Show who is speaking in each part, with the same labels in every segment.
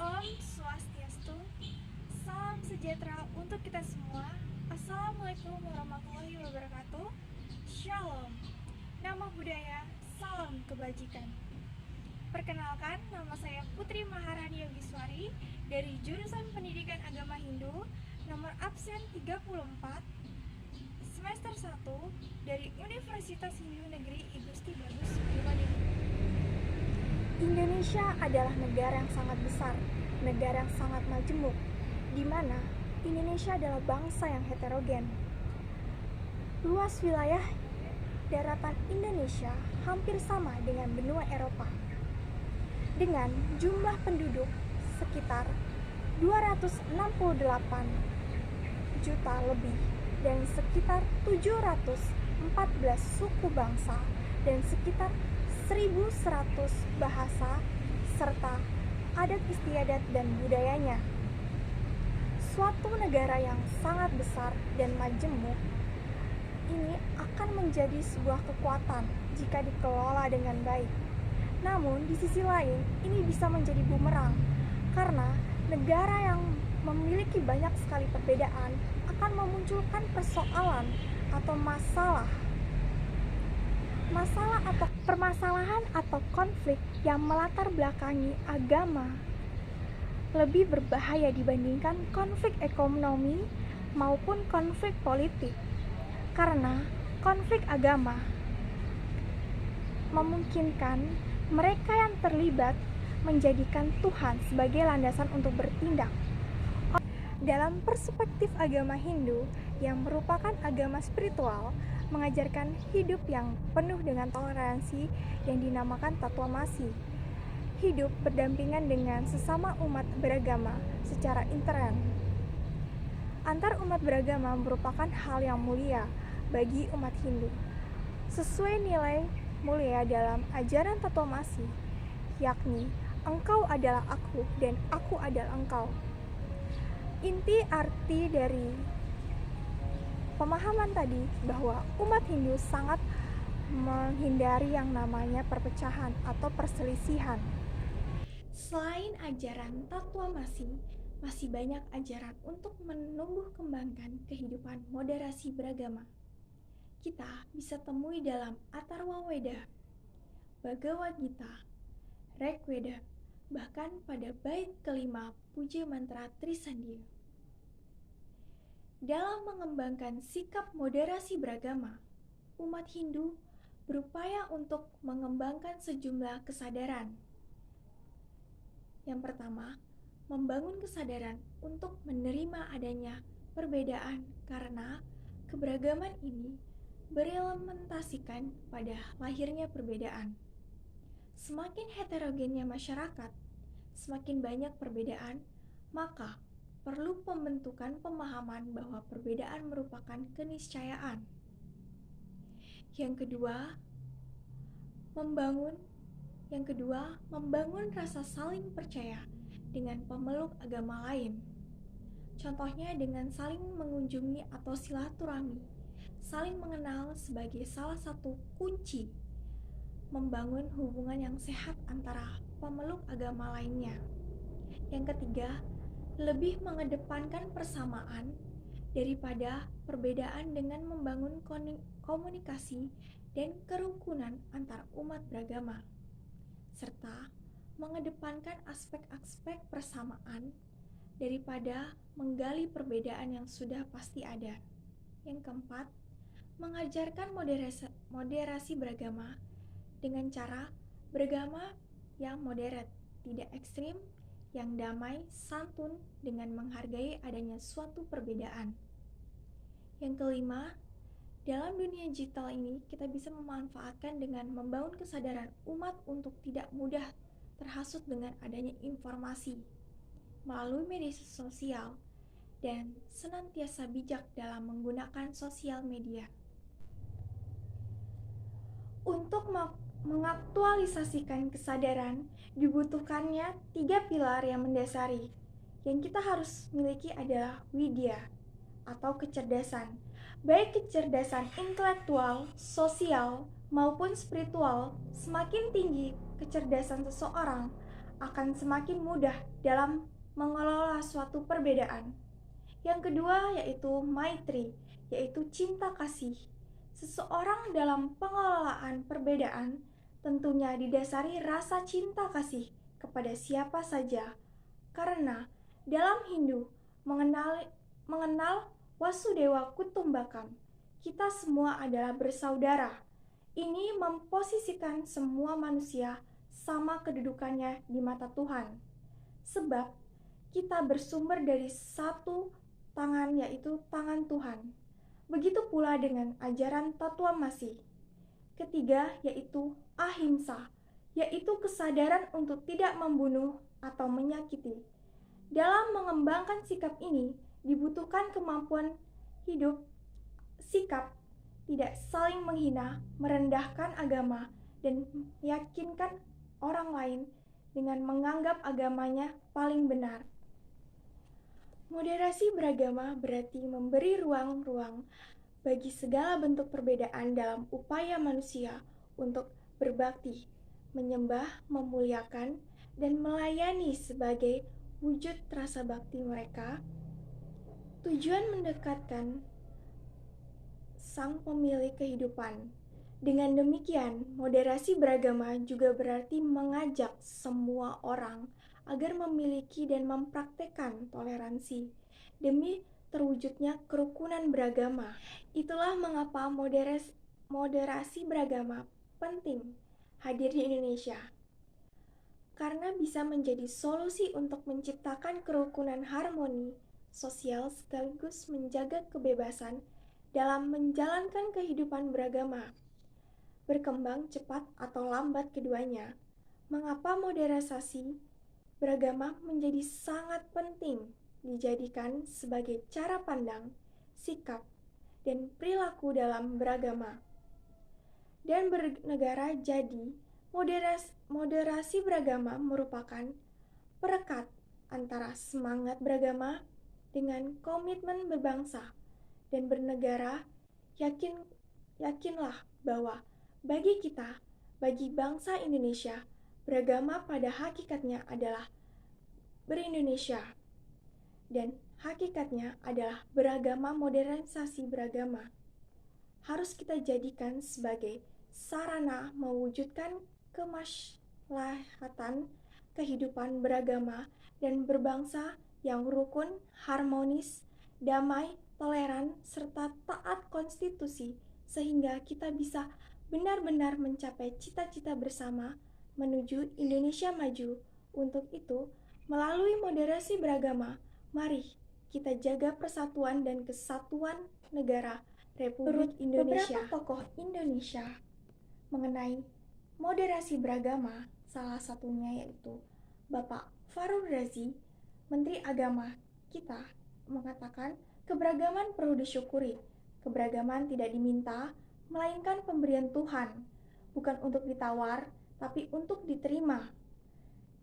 Speaker 1: Om Swastiastu, salam sejahtera untuk kita semua. Assalamualaikum warahmatullahi wabarakatuh. Shalom. Nama budaya, salam kebajikan. Perkenalkan, nama saya Putri Maharani Yogiswari dari jurusan Pendidikan Agama Hindu, nomor absen 34, semester 1 dari Universitas Hindu Negeri I Gusti Bagus Bima. Indonesia adalah negara yang sangat besar, negara yang sangat majemuk, di mana Indonesia adalah bangsa yang heterogen. Luas wilayah daratan Indonesia hampir sama dengan benua Eropa, dengan jumlah penduduk sekitar 268 juta lebih dan sekitar 714 suku bangsa dan sekitar 1.100 bahasa serta adat istiadat dan budayanya. Suatu negara yang sangat besar dan majemuk ini akan menjadi sebuah kekuatan jika dikelola dengan baik. Namun di sisi lain ini bisa menjadi bumerang karena negara yang memiliki banyak sekali perbedaan akan memunculkan persoalan atau masalah atau permasalahan atau konflik yang melatar belakangi agama lebih berbahaya dibandingkan konflik ekonomi maupun konflik politik, karena konflik agama memungkinkan mereka yang terlibat menjadikan Tuhan sebagai landasan untuk bertindak. Dalam perspektif agama Hindu yang merupakan agama spiritual, mengajarkan hidup yang penuh dengan toleransi yang dinamakan tatwamasi. Hidup berdampingan dengan sesama umat beragama secara intern. Antar umat beragama merupakan hal yang mulia bagi umat Hindu. Sesuai nilai mulia dalam ajaran tatwamasi, yakni engkau adalah aku dan aku adalah engkau. Inti arti dari pemahaman tadi bahwa umat Hindu sangat menghindari yang namanya perpecahan atau perselisihan. Selain ajaran tatwamasi, masih banyak ajaran untuk menumbuh kembangkan kehidupan moderasi beragama. Kita bisa temui dalam Atharva Weda, Bhagavad Gita, Rig Veda, bahkan pada bait kelima puja mantra Trisandya. Dalam mengembangkan sikap moderasi beragama, umat Hindu berupaya untuk mengembangkan sejumlah kesadaran. Yang pertama, membangun kesadaran untuk menerima adanya perbedaan karena keberagaman ini berelementasikan pada lahirnya perbedaan. Semakin heterogennya masyarakat, semakin banyak perbedaan, maka perlu pembentukan pemahaman bahwa perbedaan merupakan keniscayaan. Yang kedua, membangun rasa saling percaya dengan pemeluk agama lain. Contohnya dengan saling mengunjungi atau silaturahmi, saling mengenal sebagai salah satu kunci membangun hubungan yang sehat antara pemeluk agama lainnya. Yang ketiga, lebih mengedepankan persamaan daripada perbedaan dengan membangun komunikasi dan kerukunan antar umat beragama, serta mengedepankan aspek-aspek persamaan daripada menggali perbedaan yang sudah pasti ada. Yang keempat, mengajarkan moderasi beragama dengan cara beragama yang moderat, tidak ekstrim, yang damai, santun, dengan menghargai adanya suatu perbedaan. Yang kelima, dalam dunia digital ini kita bisa memanfaatkan dengan membangun kesadaran umat untuk tidak mudah terhasut dengan adanya informasi melalui media sosial dan senantiasa bijak dalam menggunakan sosial media. Untuk mengaktualisasikan kesadaran, dibutuhkannya 3 pilar yang mendasari. Yang kita harus miliki adalah widya atau kecerdasan, baik kecerdasan intelektual, sosial, maupun spiritual. Semakin tinggi kecerdasan seseorang akan semakin mudah dalam mengelola suatu perbedaan. Yang kedua yaitu maitri, yaitu cinta kasih. Seseorang dalam pengelolaan perbedaan tentunya didasari rasa cinta kasih kepada siapa saja. Karena dalam Hindu mengenal Wasudewa Kutumbakam, kita semua adalah bersaudara. Ini memposisikan semua manusia sama kedudukannya di mata Tuhan. Sebab kita bersumber dari satu tangan, yaitu tangan Tuhan. Begitu pula dengan ajaran Tattwa Masih. Ketiga yaitu ahimsa, yaitu kesadaran untuk tidak membunuh atau menyakiti. Dalam mengembangkan sikap ini dibutuhkan kemampuan hidup sikap tidak saling menghina, merendahkan agama, dan meyakinkan orang lain dengan menganggap agamanya paling benar. Moderasi beragama berarti memberi ruang-ruang bagi segala bentuk perbedaan dalam upaya manusia untuk berbakti, menyembah, memuliakan, dan melayani sebagai wujud rasa bakti mereka. Tujuan mendekatkan Sang Pemilik Kehidupan. Dengan demikian, moderasi beragama juga berarti mengajak semua orang agar memiliki dan mempraktekkan toleransi demi terwujudnya kerukunan beragama. Itulah mengapa moderasi beragama penting hadir di Indonesia. Karena bisa menjadi solusi untuk menciptakan kerukunan harmoni sosial sekaligus menjaga kebebasan dalam menjalankan kehidupan beragama. Berkembang cepat atau lambat keduanya, mengapa moderasi beragama menjadi sangat penting dijadikan sebagai cara pandang, sikap, dan perilaku dalam beragama dan bernegara. Jadi, moderasi beragama merupakan perekat antara semangat beragama dengan komitmen berbangsa dan bernegara. Yakinlah bahwa bagi kita, bagi bangsa Indonesia, beragama pada hakikatnya adalah berindonesia, dan hakikatnya adalah beragama. Modernisasi beragama harus kita jadikan sebagai sarana mewujudkan kemaslahatan kehidupan beragama dan berbangsa yang rukun, harmonis, damai, toleran, serta taat konstitusi, sehingga kita bisa benar-benar mencapai cita-cita bersama menuju Indonesia maju. Untuk itu, melalui moderasi beragama, mari kita jaga persatuan dan kesatuan negara Republik Indonesia. Beberapa tokoh Indonesia mengenai moderasi beragama, salah satunya yaitu Bapak Fahrul Razi, Menteri Agama kita, mengatakan keberagaman perlu disyukuri. Keberagaman tidak diminta, melainkan pemberian Tuhan, bukan untuk ditawar, tapi untuk diterima.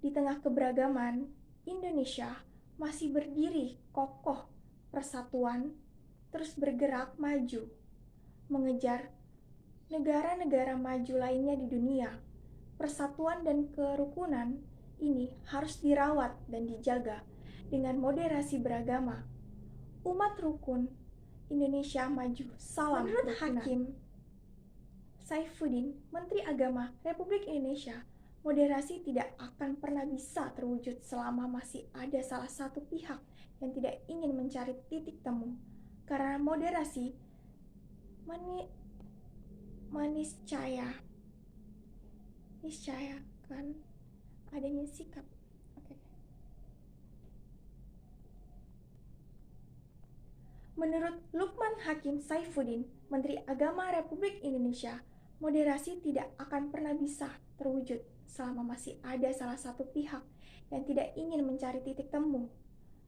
Speaker 1: Di tengah keberagaman, Indonesia masih berdiri kokoh, persatuan terus bergerak maju, mengejar negara-negara maju lainnya di dunia. Persatuan dan kerukunan ini harus dirawat dan dijaga dengan moderasi beragama. Umat rukun, Indonesia maju. Salam. Menurut Hakim Saifuddin, Menteri Agama Republik Indonesia, moderasi tidak akan pernah bisa terwujud selama masih ada salah satu pihak yang tidak ingin mencari titik temu. Karena moderasi niscayakan adanya sikap. Menurut Lukman Hakim Saifuddin, Menteri Agama Republik Indonesia, moderasi tidak akan pernah bisa terwujud selama masih ada salah satu pihak yang tidak ingin mencari titik temu.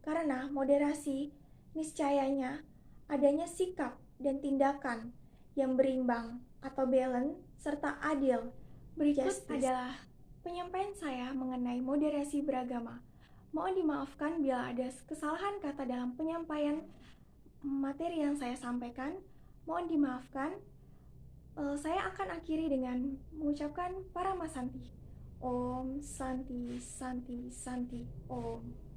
Speaker 1: Karena moderasi niscayanya adanya sikap dan tindakan yang berimbang atau balance serta adil. Berikut adalah penyampaian saya mengenai moderasi beragama. Mohon dimaafkan bila ada kesalahan kata dalam penyampaian materi yang saya sampaikan. Mohon dimaafkan. Saya akan akhiri dengan mengucapkan Paramasanti. Om Santi Santi Santi Om.